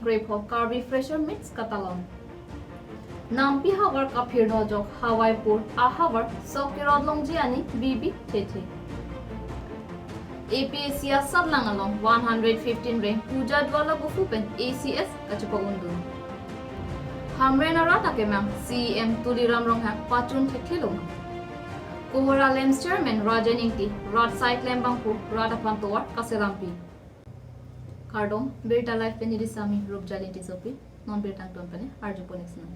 Ingdeng Kre Karbi Freshers meets katalon. Nampi Havar Kapir Nojok Hawaipur Ahavar Sokirod Longjiani Bibi Tete. APSC Sadlang along 115 rank Puja Dwala Gufupen ACS Kachapagundun. Hamren arat akemang CEM Tuliram Ronghak pachun thek loma. Kohora Lems Chairman Rajan Ingti Rad Site Lembangpu Radapantoar Kaselampi. Kardom Berta Life Penidisami Rubjali Tisopi non Bertang Tompane Arjuponixna.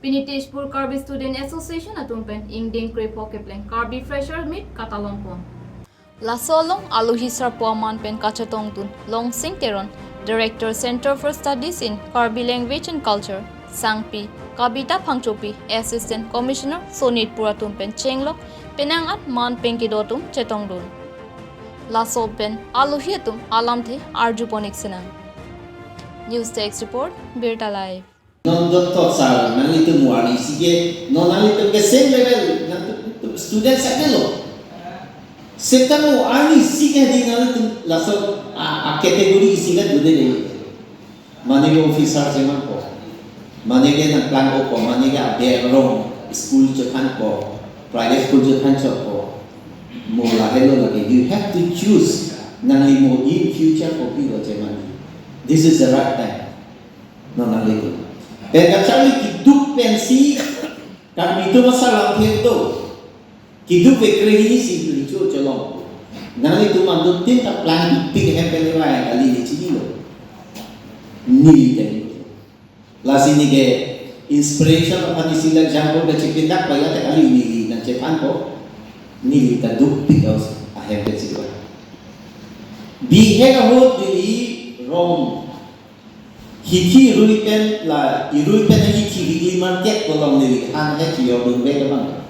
Pini Tezpur Karbi Students Association atumpen Ingdeng Kre kepleng Karbi Freshers meet katalon pon. Laso long alohi sarpo aman pen kachetong tun Longsing Teron Director Centre for Studies in Karbi Language Culture Sangpi Kabita Phangchopi Assistant Commisioner sonitpur chenglok penang aman kedo chetong dun. Laso pen alohi atum alamthe arjuponixna. News text report Berta Live. Non doctor sar nang itu muali sige non nang itu ke same level nang student sakelo setamu ani sige di nang itu laso a category isiga dude le manage officer jeman ko manage na plan ko manage a wrong school japan ko private school japan ko mo la hello lagi you have to choose nang limo in future for people jeman this is the right time non nang itu. Dan kacali hidup pensi kan itu masalah itu hidup ekrehi simply itu colong nanti itu mandu tim tak plan big happen lain kali di sini loh ni itu lah sini ke inspiration apa di sini example kecil kita payah tak kali ni dan cepat kok ni kita hidup big house happen sih behave hot di wrong Hiki iruipen la iruipen hiki hiki market kolong nili han he chiyo dun be bang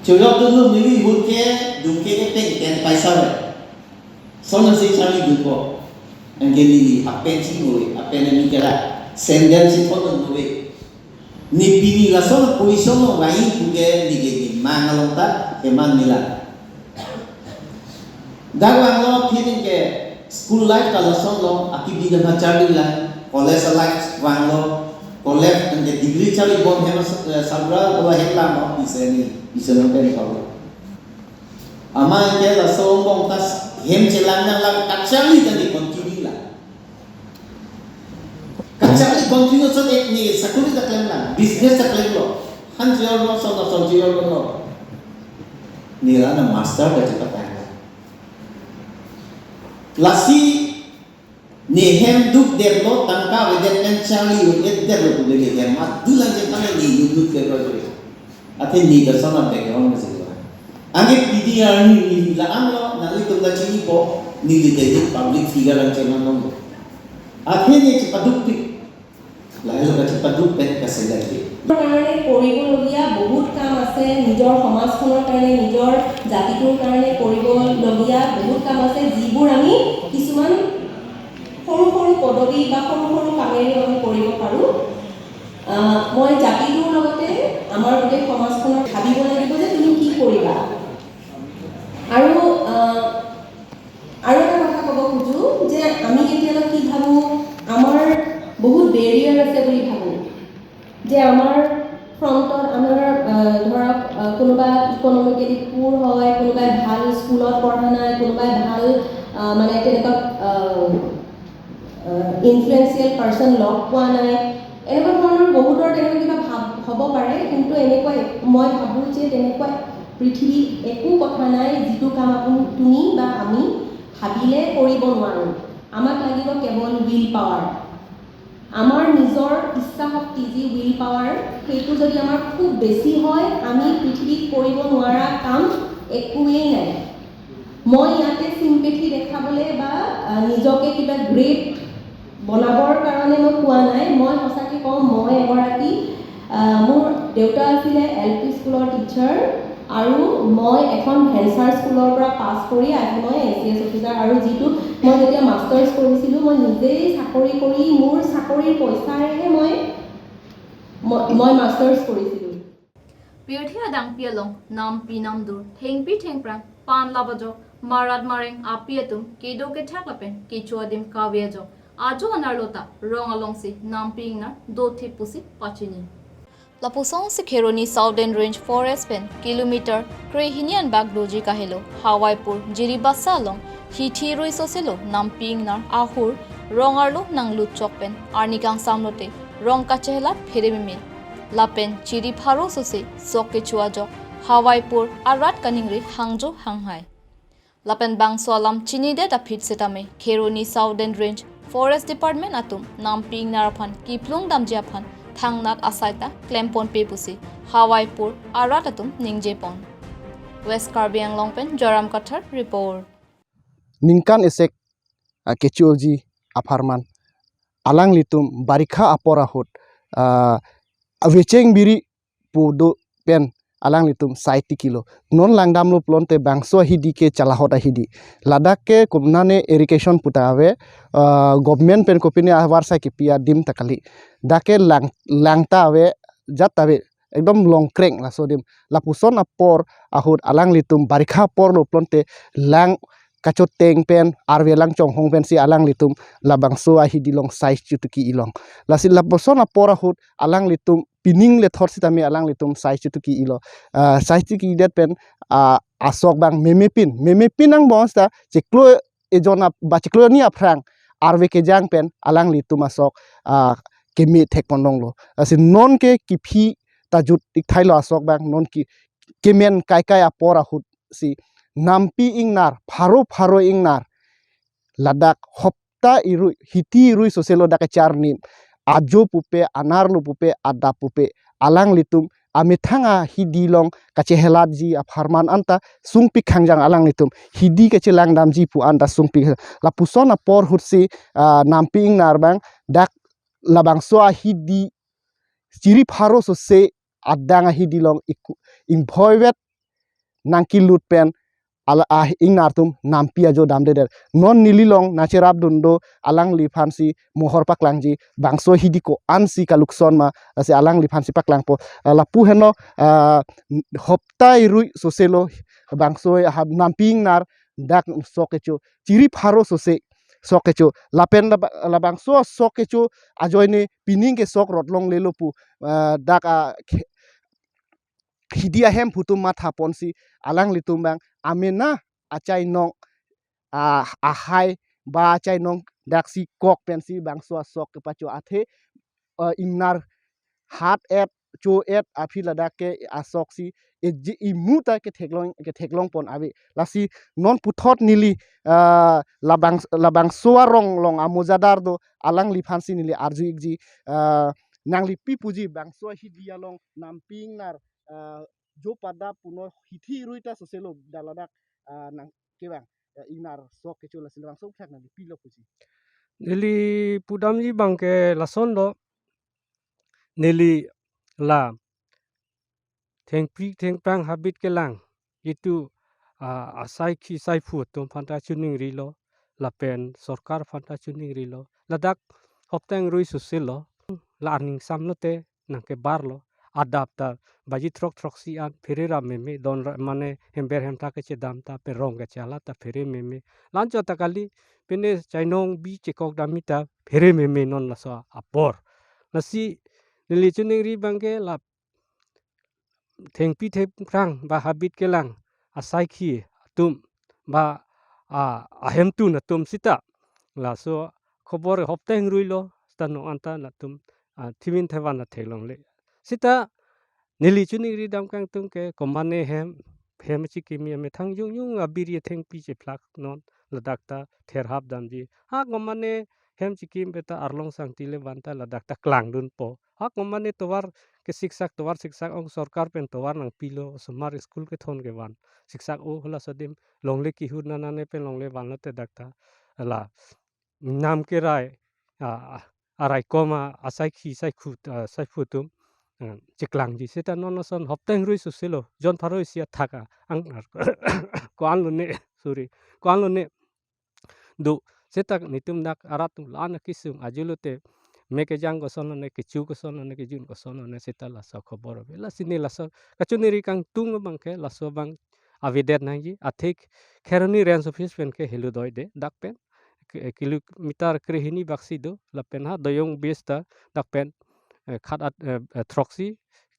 chiyo dun lu nili hutke dunke ke ten paisa we sona si chali dun ko angge nili apen si ngoi apen ni kera sendel si foto ngoi ni pini la sona position no lain kuge ni ge ni mangalota ke man nila dagwang lo feeling ke school life kalau solo akibi de macari la college life wang lo college and the degree chali bon hema sabra ko hela no iseni pen ko ama ke la so bong tas hem chelang na la kachali tadi continue la kachali continue so ek ni sakuri ta klem la business ta klem lo han jior no so jior no ni la na master ka chata lasi ni hem duk derlo tangka weden mencari weden derlo boleh hem adulan jetan ni duk derlo jadi ate ni bersama background mesti angge PDR ni la amlo nali tungga chini ko ni jadi public figure ang ceman nong ate ni cepat duk lalu ka cepat duk pen kasih lagi কাৰণে কৰিবলগীয়া বহুত কাম আছে নিজৰ সমাজখনৰ কাৰণে নিজৰ জাতিটোৰ কাৰণে কৰিবলগীয়া বহুত কাম আছে যিবোৰ আমি কিছুমান সৰু সৰু পদবী বা সৰু সৰু কামেৰে আমি কৰিব পাৰোঁ মই জাতিটোৰ লগতে আমাৰ গোটেই সমাজখনৰ ভাবিব লাগিব যে তুমি কি কৰিবা আৰু এটা কথা ক'ব খোজো যে আমি কেতিয়াবা কি ভাবোঁ আমাৰ বহুত বেৰিয়াৰ আছে বুলি ভাবোঁ যে আমাৰ ফ্ৰণ্টত আমাৰ ধৰক কোনোবা ইকনমিকেলি পুৰ হয় কোনোবাই ভাল স্কুলত পঢ়া নাই কোনোবাই ভাল মানে তেনেকুৱা ইনফ্লুৱেঞ্চিয়েল পাৰ্চন লগ পোৱা নাই এনেকুৱা ধৰণৰ বহুতৰ তেনেকুৱা কিবা হ'ব পাৰে কিন্তু এনেকুৱা মই ভাবোঁ যে তেনেকুৱা পৃথিৱীত একো কথা নাই যিটো কাম তুমি বা আমি ভাবিলে কৰিব নোৱাৰোঁ আমাক লাগিব কেৱল উইল পাৱাৰ আমাৰ নিজৰ ইচ্ছা শক্তি যি উইল পাৱাৰ সেইটো যদি আমাৰ খুব বেছি হয় আমি পৃথিৱীত কৰিব নোৱাৰা কাম একোৱেই নাই মই ইয়াতে চিম্পেথি দেখাবলৈ বা নিজকে কিবা গ্ৰেট বনাবৰ কাৰণে মই কোৱা নাই মই সঁচাকৈ কওঁ মই এগৰাকী মোৰ দেউতা আছিলে LP স্কুলৰ টিচাৰ আৰু মই এখন ভেঞ্চাৰ স্কুলৰ পৰা পাছ কৰি আজি মই ACS অফিচাৰ আৰু যিটো মই যেতিয়া মাষ্টাৰ্ছ কৰিছিলোঁ মই নিজেই চাকৰি কৰি মোৰ চাকৰিৰ পইচাৰেহে মই মাষ্টাৰ্ছ কৰিছিলোঁ Pirdhia dang pialong nam pinam dur thengpi thengprang pan labajo marad mareng apiatum kedo ke thaklapen kechuadim kawyajo Ajo Anarlota, Rong Alongsi, Namping Nar, Do Tipusi, Pachini. Lapusong si Keroni Southern Range Forest Pen, Kilometer, Krehinian Bagdoji Kahelo, Hawaipur Jiribasa long, Hiti Rui Soselo, Namping Nar, Ahur, Rong Arlo Nang Luchok Pen, Arnikang Samnote, Rong Kachela, Peremime, Lapen, Chiri Paro Sose, Soke Chuajok, Hawaipur, Arat Kaningri, Hangjo, Hanghai. Lapen Bang Solam, Chinide da Pit Setame, Keroni Southern Range, Forest Department Atum, Namping Narapan, Kiplung Damjapan, Thangnat Asaita, Klempon Pepusi, Hawaipur, Aratatum, Ningjepon. West Karbi Longpen, Joram Kathar, Report. Ningkan esek kecuoji aparman alang litum barikha aporahut awecheng biri pudo pen alang litum 60 kilo non langdam lo plonte bangso hidi ke chalahota hidi ladak ke kumnane irrigation putawe government pen kopine awarsa ki pia dim takali dake langta awe jatawe एकदम longkreng laso dim lapuson apor ahut alang litum barikha por lo plonte lang kachetong pen arvelang chong hong pen si alang litum labang so ahi dilong size chutuki ilong lasi lapuson apor ahut alang litum pining le thor sitami alang litum size chutuki ilo size chutuki det pen asok bang memepin ang bonsta cheklo ejona ba cheklo ni aprang arve ke jang pen alang litum asok kemi thek pondong lo lasi non ke kipi tajut ikthai lo asok bang non ki kemen kai apor ahut si nampi ingnar pharo ingnar ladak hopta iru hiti irui soselo dak charni ajo pupe anarlu pupe ada pupe alang litum amethanga hidilong kachehelat ji apharman anta sungpi khangjang alang litum hidi kachelang damji pu anta sungpi lapusona por hutsi nampi ingnar bang dak labang soa hidi ciri pharo sose adanga hidilong impoiwet nangki lut pen ala ingartum nampi ajo damde der non nililong nacherap dundo alang lifansi mohor paklangji bangso hidiko ansi kalukson ma asi alang lifansi paklang po lapu heno hopta irui soselo bangso nampi ingnar dak sokecho ciri pharo sose sokecho lapen labang so sokecho ajoine pining ke sok rotlong lelopu dak hidia hem putum matha ponsi alang litum bang amena achai nong ahai ba achai nong daksi kok pensi bangso sok kepacho athe ingnar hat et cho et aphila dake asok si imuta ke theklong pon abi lasi non puthot nili labang suarong long amojadar do alang lifansi nili arjuigji nangli pipuji bangso hidia long namping nar jo pada puno hithi ruita soselo daladak nang kebang inar sok kechola silbang sok thak na pilo puji nili pudamji bangke lasondo nili la thengpang habit kelang itu asai ki sai fu tum phanta chuning rilo lapen sarkar phanta chuning rilo ladak hopteng rui susilo larning samnote nangke barlo adapta baji trok si an ferera meme don mane hember hemta ke chedam ta perong ke chala ta fere meme lancho ta kali pene chainong bi chekok damita fere meme non laso apor nasi nili chuning ri bangke la thengpi krang ba habit kelang asai khi tum ba ahem tu na tum sita laso khobor hopteng ruilo stano anta na tum thimin thewan na thelong le sita nili chuni ri dam kang tum ke komane hem chi kimi me thang yung abiri thengpi che plak non ladakta therhap damji komane hem chi kim beta arlong sang tile banta ladakta klang dun po komane towar ke siksak ong sarkar pen towar nang pilo somar school ke thon ke wan siksak o hla sadim longle ki hu na ne pen longle wan te dakta la nam ke rai arai koma asai khi sai futum cheklang ji seta non son hopteng rui susilo jon pharo sia thaka ang kwan lune sorry kwan lune do seta nitum dak arat lana kisum ajulote meke jang ko sono ne kichu ko sono ne kijun ko sono ne seta la sa khobor la sini la sa kachuniri kang tung bang ke la so bang avidet nang ji athik kheroni range office pen ke helu doi de dak pen kilometer kre hini baksi do lapen ha doyong besta dakpen khat troxy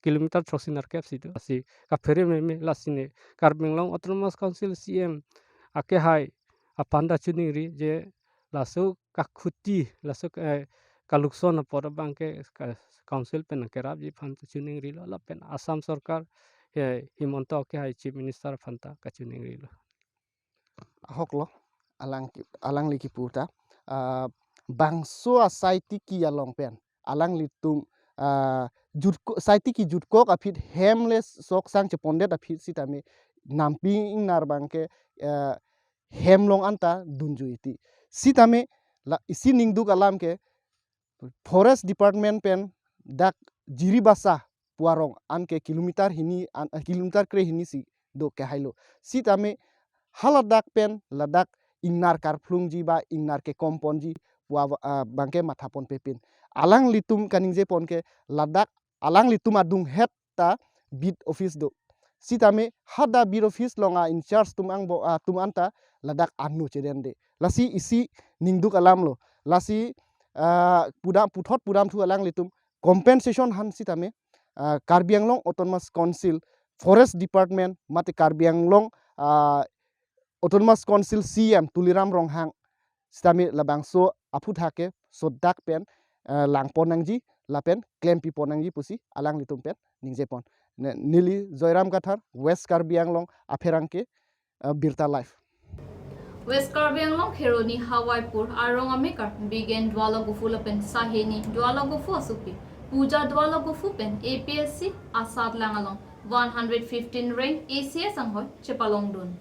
kilometer troxy narkep sido asi kaphere me lasine Karbi Autonomous Council CEM ake hai apanda chuningri je laso kakhuti laso kalukson por bangke council pen kerab ji phanta chuningri lo lapen Assam sarkar himonto ke hai chief minister phanta kachuningri lo hoklo alang liki puta bangso saiti ki along pen alang litum jutko saiti ki jutko apit hemless sok sang chepondet apit sitame namping nar bangke hemlong anta dunjuiti sitame isi ningduk alam ke forest department pen dak Jiribasa puarong anke kilometer kilometer kre hini si do ke hailo sitame haladak pen ladak ingnar karplungji ba ingnar ke komponji wa bangke mathapon pepin alang litum kaningje ponke ladak alang litum adung hetta bid office do sitame hada bid office longa in charge tum anta ladak anu cherende lasi isi ningduk alam lo lasi pudam thu alang litum compensation han sitame Karbi Autonomous Council Forest Department mate Karbi Autonomous Council CEM tuliram ronghang stami labangso aput hake sodak pen langponangji lapen klempi ponangji pusi alang litum pen ningjepon nili Joyram Kathar West Karbi aferangke birta life West Karbi Kheroni Hawaipur Arong Amikar Bigen Dwala Gufu Lapen Saheni Dwala Gufu Asupi Puja Dwala Gufu Pen APSC Asat Langalong 115 rank ACS Anghoy Chepalong Dun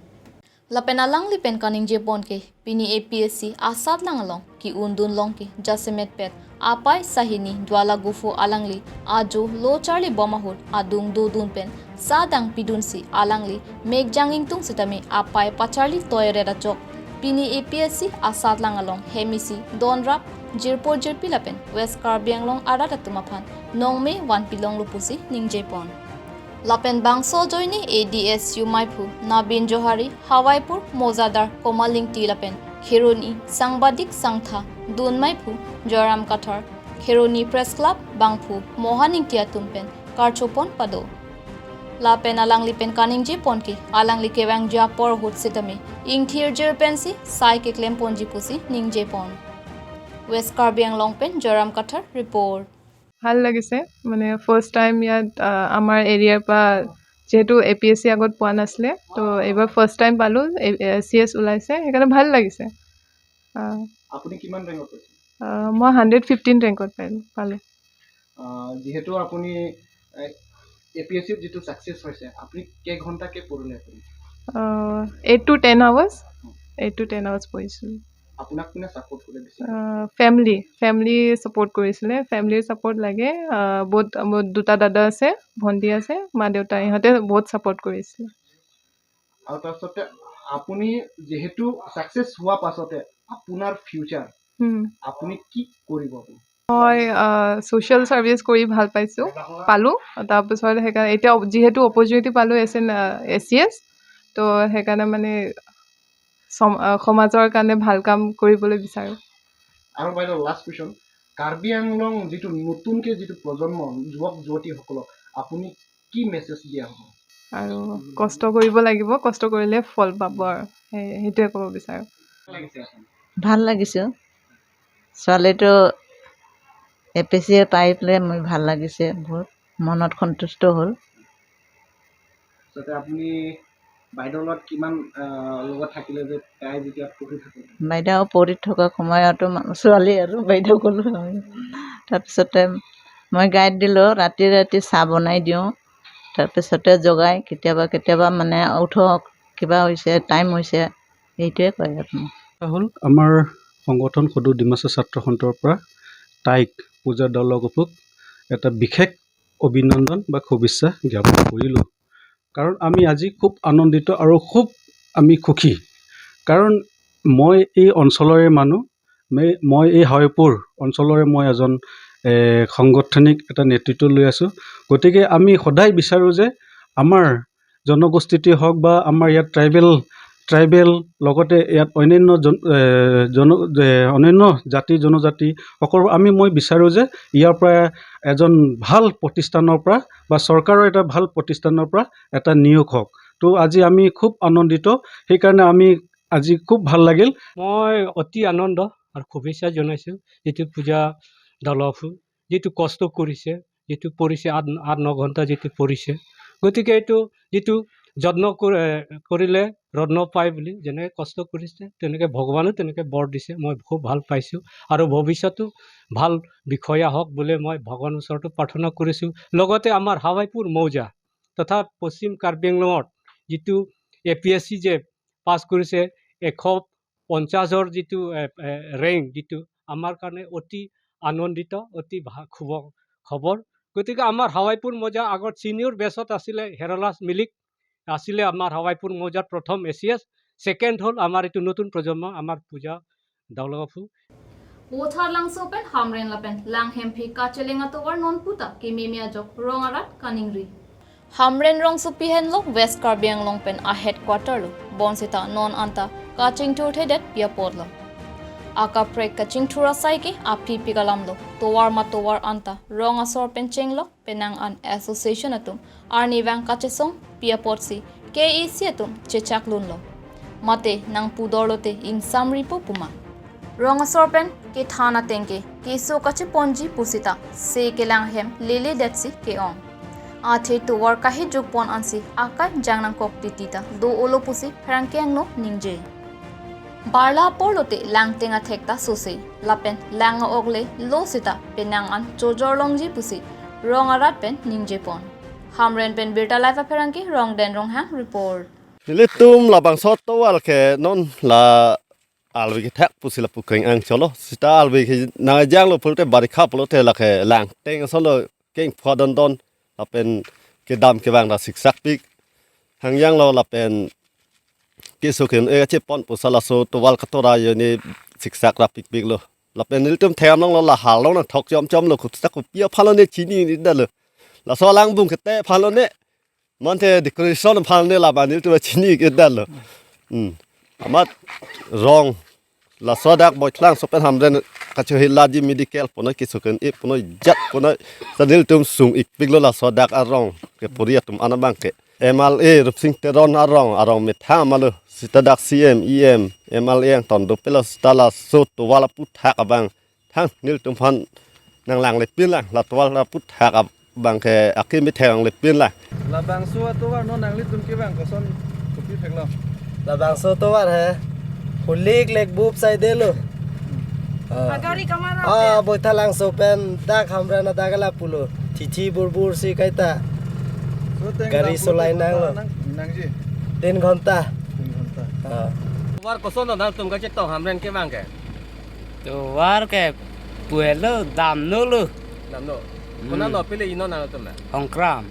Lapen alang lipen kaning Jepon ke pini APSC Asat Langalong ki undun long ke Jasemet Pet Apai Sahini Dwala Gufu Alangli Aju Lo Charlie Bomahut Adung Dudun Pen Sadang Pidunsi Alangli Megjanging Tung Sitame Apai Pacharli Toyereda Chok Pini APSC Asat Langalong Hemisi Donrap Jirpur Jirpilapen West Karbi arat atumaphan Nongme 1 pilong lupusi ning Jepon Lapen bangso joini ADSU Maipu Nabin Johari Hawaipur Mozadar Komaling Tilapen Kheroni Sangbadik Sangtha Dun Maipu Joram Kathar Kheroni Press Club Bangpu Mohaning Tiatumpen Karchopon Pado Lapen alang lipen kaning Jepon ki alang likewang japor hut sitame ingthir jerpensi sai ke klempon jipusi ning Jepon West Karbi pen Joram Kathar report ভাল লাগিছে মানে first time ইয়াত আমাৰ এৰিয়াৰ পৰা যেহেতু APS-C আগত পোৱা নাছিলে তো এইবাৰ ফাৰ্স্ট টাইম পালো সিএস ওলাইছে সেইকাৰণে ভাল লাগিছে আপুনি কিমান ৰেংকত পাইছে মই 115 ৰেংকত পালো যেহেতু আপুনি এপিএসসি যেটো সাকসেস হৈছে আপুনি কে ঘন্টা কে পঢ়িলে আপুনি 8 to 10 hours 8 to 10 hours পঢ়িছো আপোনাক কোনে সাপোর্ট কৰে বেছি ফ্যামিলি সাপোৰ্ট কৰিছিলে ফ্যামিলিৰ সাপোর্ট লাগে বহুত দুটা দাদা আছে ভন্টি আছে মা দেউতা ইহঁতে বহুত সাপোর্ট কৰিছিলে আৰু তাৰপিছতে আপুনি যেহেতু সাকসেস হোৱা পাছতে আপোনাৰ ফিউচাৰ আপুনি কি কৰিব আপুনি মই সোশ্যাল সাৰ্ভিস কৰি ভাল পালো তাৰপিছত সেইকাৰণে এতিয়া যেহেতু অপৰচুনিটি পালো এসিএস তো সেইকাৰণে মানে সমাজৰ কাৰণে ভাল কাম কৰিবলৈ বিচাৰো আৰু বাইদেউ লাষ্ট কোৱেশ্চন কাৰ্বি আংলং যেটো নতুনকে যেটো প্ৰজন্ম যুৱক যুৱতীসকলক আপুনি কি মেছেজ দিয়া হ'ব আৰু কষ্ট কৰিব লাগিব কষ্ট কৰিলে ফল পাব আৰু সেইটোৱে ক'ব বিচাৰো ভাল লাগিছে ছোৱালীটো এপিএসসি পাই পেলাই মই ভাল লাগিছে বহুত মনত সন্তুষ্ট হ'ল যাতে আপুনি বাইদেউৰ লগত কিমান লগত থাকিলে যে তাই যেতিয়া পঢ়ি থাকে বাইদেউ পঢ়ি থকা সময়তো ছোৱালী আৰু বাইদেউ ক'লো তাৰপিছতে মই গাইড দিলোঁ ৰাতি চাহ বনাই দিওঁ তাৰপিছতে জগাই কেতিয়াবা মানে উঠক কিবা হৈছে টাইম হৈছে এইটোৱে কয় আপুনি হ'ল আমাৰ সংগঠন সদৌ ডিমাচা ছাত্ৰ সন্থাৰ পৰা তাইক পূজা দলগোপক এটা বিশেষ অভিনন্দন বা শুভেচ্ছা জ্ঞাপন কৰিলোঁ কাৰণ আমি আজি খুব আনন্দিত আৰু খুব আমি সুখী কাৰণ মই এই অঞ্চলৰে মানুহ মই এই হাৱাইপুৰ অঞ্চলৰে মই এজন সাংগঠনিক এটা নেতৃত্ব লৈ আছোঁ গতিকে আমি সদায় বিচাৰোঁ যে আমাৰ জনগোষ্ঠীতে হওক বা আমাৰ ইয়াত ট্ৰাইবেল ট্ৰাইবেল লগতে ইয়াত অন্যান্য অন্যান্য জাতি জনজাতি সকলো মই বিচাৰোঁ যে ইয়াৰ পৰা এজন ভাল প্ৰতিষ্ঠানৰ পৰা বা চৰকাৰৰ এটা ভাল প্ৰতিষ্ঠানৰ পৰা এটা নিয়োগ হওক তো আজি আমি খুব আনন্দিত সেইকাৰণে আমি আজি খুব ভাল লাগিল মই অতি আনন্দ আৰু শুভেচ্ছা জনাইছোঁ যিটো পূজা দলকো যিটো কষ্ট কৰিছে যিটো পৰিছে 8-9 ঘণ্টা যিটো পৰিছে গতিকে এইটো যিটো যত্ন কৰিলে ৰত্ন পায় বুলি যেনেকৈ কষ্ট কৰিছে তেনেকৈ ভগৱানে তেনেকৈ বৰ দিছে মই খুব ভাল পাইছোঁ আৰু ভৱিষ্যতো ভাল বিষয়া হওক বুলি মই ভগৱানৰ ওচৰতো প্ৰাৰ্থনা কৰিছোঁ লগতে আমাৰ হাৱাইপুৰ মৌজা তথা পশ্চিম কাৰ্বি আংলঙত যিটো APSC যে পাছ কৰিছে 150ৰ যিটো ৰেংক যিটো আমাৰ কাৰণে অতি আনন্দিত অতি শুভ খবৰ গতিকে আমাৰ হাৱাইপুৰ মৌজা আগত চিনিয়ৰ বেছত আছিলে হেৰলাছ মিলিক আছিলে আমাৰ হাৱাইপুৰ মৌজাৰ প্ৰথম ACS সেকেন্ড হ'ল আমাৰ এইটো নতুন প্ৰজন্ম আমাৰ পূজা দাউলগাফু Wothar langsopen Hamren lapen lang hempi kachelenga towar non puta kimimia jok rong arat kaningri Hamren rong supi henlo West Karbi Anglong pen a headquarter lo bonsita non anta kaching tour hedet pia podlo aka prek kaching tour saiki api pigalam lo towar ma towar anta rong asor pen chenglok penang an association atum arni wang kachetong pia potsi KEC atum chechak lunlo mate nang pudorlote in samri po puma rong asor pen ke thana tengke ke so kache ponji pusita se kelang hem lele detsi ke on athe towar kahi jukpon ansi aka jangnang kok titita do olo pusi frankyang no ningje barla porlote langtenga thekta sose lapen langa ogle losita penang an chojor longji pusi rong arat pen ningje pon Hamren pen birta life apperanki rong den rong hang report Litum la bang sot to wal ke non la alwi ke thek pusi la pukeng ang cholo sita alwi ke na jang lo pulte bari kha pulte la ke lang teng so lo keng phodon don la pen ke dam ke bang da siksak pik hang yang lo la pen ke so ken e che pon pusala so to wal ka to ra yo ni siksak ra pik pik lo la pen litum them long lo la hal lo na thok chom lo khu sak pia phalo ne chini ni da lo la so lang bung ke te phalo ne monte decoration phalo ne la ba ni to chini ke da lo amat rong la so dak boy tlang so pen Hamren ka chu hi la di medical pono ki so ken e pono jat pono sadil tum sung ik pik lo la so dak arong ke poria tum anabang ke MLA Longsing Teron arong met ha malo sita dak CEM EM MLA ang ton do pelo stala so to wala put ha abang thang nil tum fan nang lang le pin lang la to wala put ha abang ke akim mit thang le pin la La bang so to war no nang litum ke bang ko son kopi pheklo La bang so to war he hulik lek bup sai de lo Agari kamara boitha lang so pen dak Hamren na dagala pulo chichi burbur si kaita gari solai nang lo nang ji 3 घंटा war ko son na tum ka chetong Hamren ke bang ke to war ke puelo dam no lo nam no kona no pile ino na tum na ongkram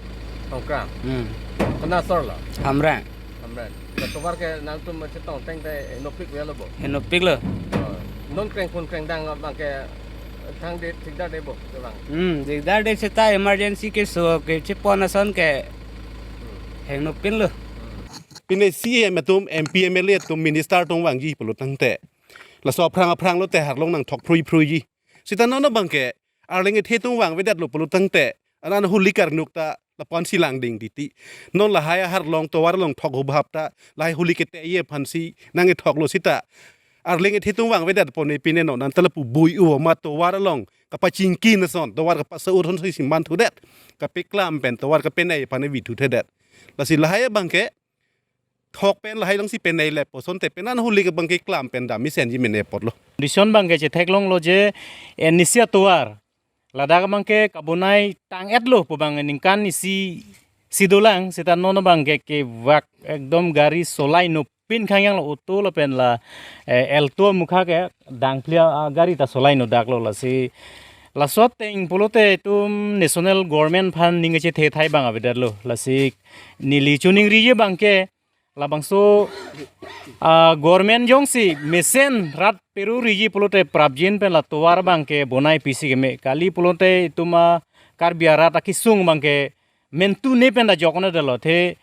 kona sor lo Hamren to war ke na tum chetong teng te no pik we lo bo no pik lo non kreng kun kreng dang bang ke thang de thik da de bo ke bang digdar de seta emergency ke so ke chepona son ke heng no pin lo pine CEM atum MP MLA tum minister tong wangi pulu tangte la so prang lo te har long nang thok phrui ji sita no no bangke arlenge the tung wang vedat lo pulu tangte anan hulikar nukta la pon silang ding titi non la haya har long to war long thok ho bhapta lai hulikete ye phansi nange thok lo sita arlenge the tung wang vedat pone pine no nan talapu bui u ma to war long ka pa chingki na son to war ka pa sa uthon si man thu det ka peklam pen to war ka penai pane vi thu the det la si la haya bangke thok pen la hai long si pen nei le po son te penan huli ka bangke klam pen da mi sen ji mene pot lo dison bangke che theklong lo je enisia tuar lada ka bangke kabunai tang et lo po bang ningkan isi sidolang seta nono bangke ke wak ekdom gari solai no pin khangyang lo auto lo pen la elto mukha ke dangplia gari ta solai no dak lo la si la sot teng polote tum national government fund ninge che the thai bang abedar lo la si nili chuning ri je bangke labangso government jong si mesen rat peru rigi polote prabjin pen la towar bangke bonai pisi ke me kali polote tuma karbi arat akisung bangke mentu ne pen da jokone de lo the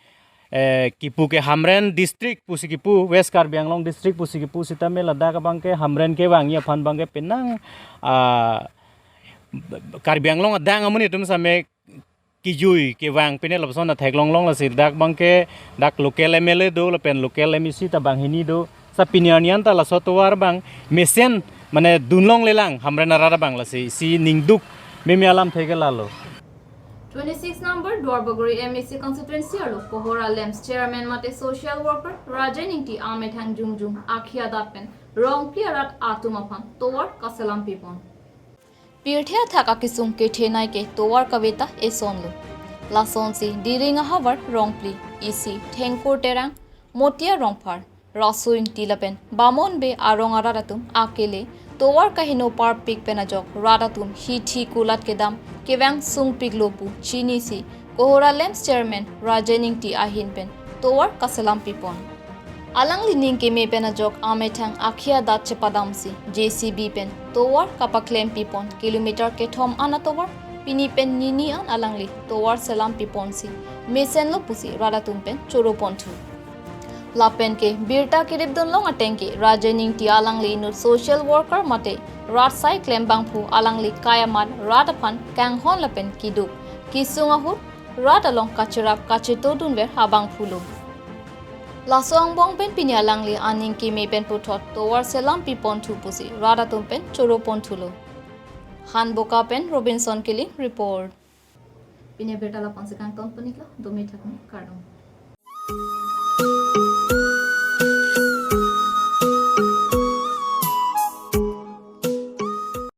kipu ke Hamren district pusi kipu West Karbi Anglong district pusi kipu sita me Ladakh bang ke Hamren ke bang ya phan bang ke penang Karbi Anglong adang amuni tum same kijui ke wang pene lapson na thek long long la sir dak bang ke dak local MLA do la pen local MEC ta bang hini do sa pinianian ta la sotowar bang mesen mane dunlong lelang Hamren arara bang la si ningduk meme alam theke lalo 26 number Dwarbagori MEC constituency alo Kohora Lems chairman mate social worker Rajaningti Amethang Jungjung Akhia Dapen Rong Piarat Atumaphan Towar Kasalam Pipon Pirthia Thaka Kisum Kethenai ke Towar Kabita Esonlu Lasonsi Diringa Havar Rongpli EC Thengpur Terang Motia Rongphar Rasuin Tilapen Bamon Be Arong Araratum Akele Towar Kahino Par Pik Penajok Radatum Hithi Kulat Kedam Kevang Sung Piglopu Chinisi Kohora Lems chairman Rajaningti Ahinpen Towar Kasalam Pipon Alang lining ke me penajok Amethang Akhia Dat Chepadamsi JCB pen Towar Kapaklem Pipon kilometer ke thom anatowar Pini pen nini an alangli Towar Salam Piponsi Mesen lo pusi Radatum pen Choropontu Lapen ke Birta Kiribdon long atengke Rajaningti Alangli nur social worker mate Ratsai Klembangpu Alangli Kayamat Radapan Kanghon Lapen Kiduk Kisungahut Radalong Kacharap Kachetong ver Habang Pulu Laso ang bong pen pinyalangli aning ki me pen putot Towar Salam Pipon tu pusi Radatum pen Choropon Han Boka pen Robinson Killing report Pinya betala pansikang company ka domi thakni kardom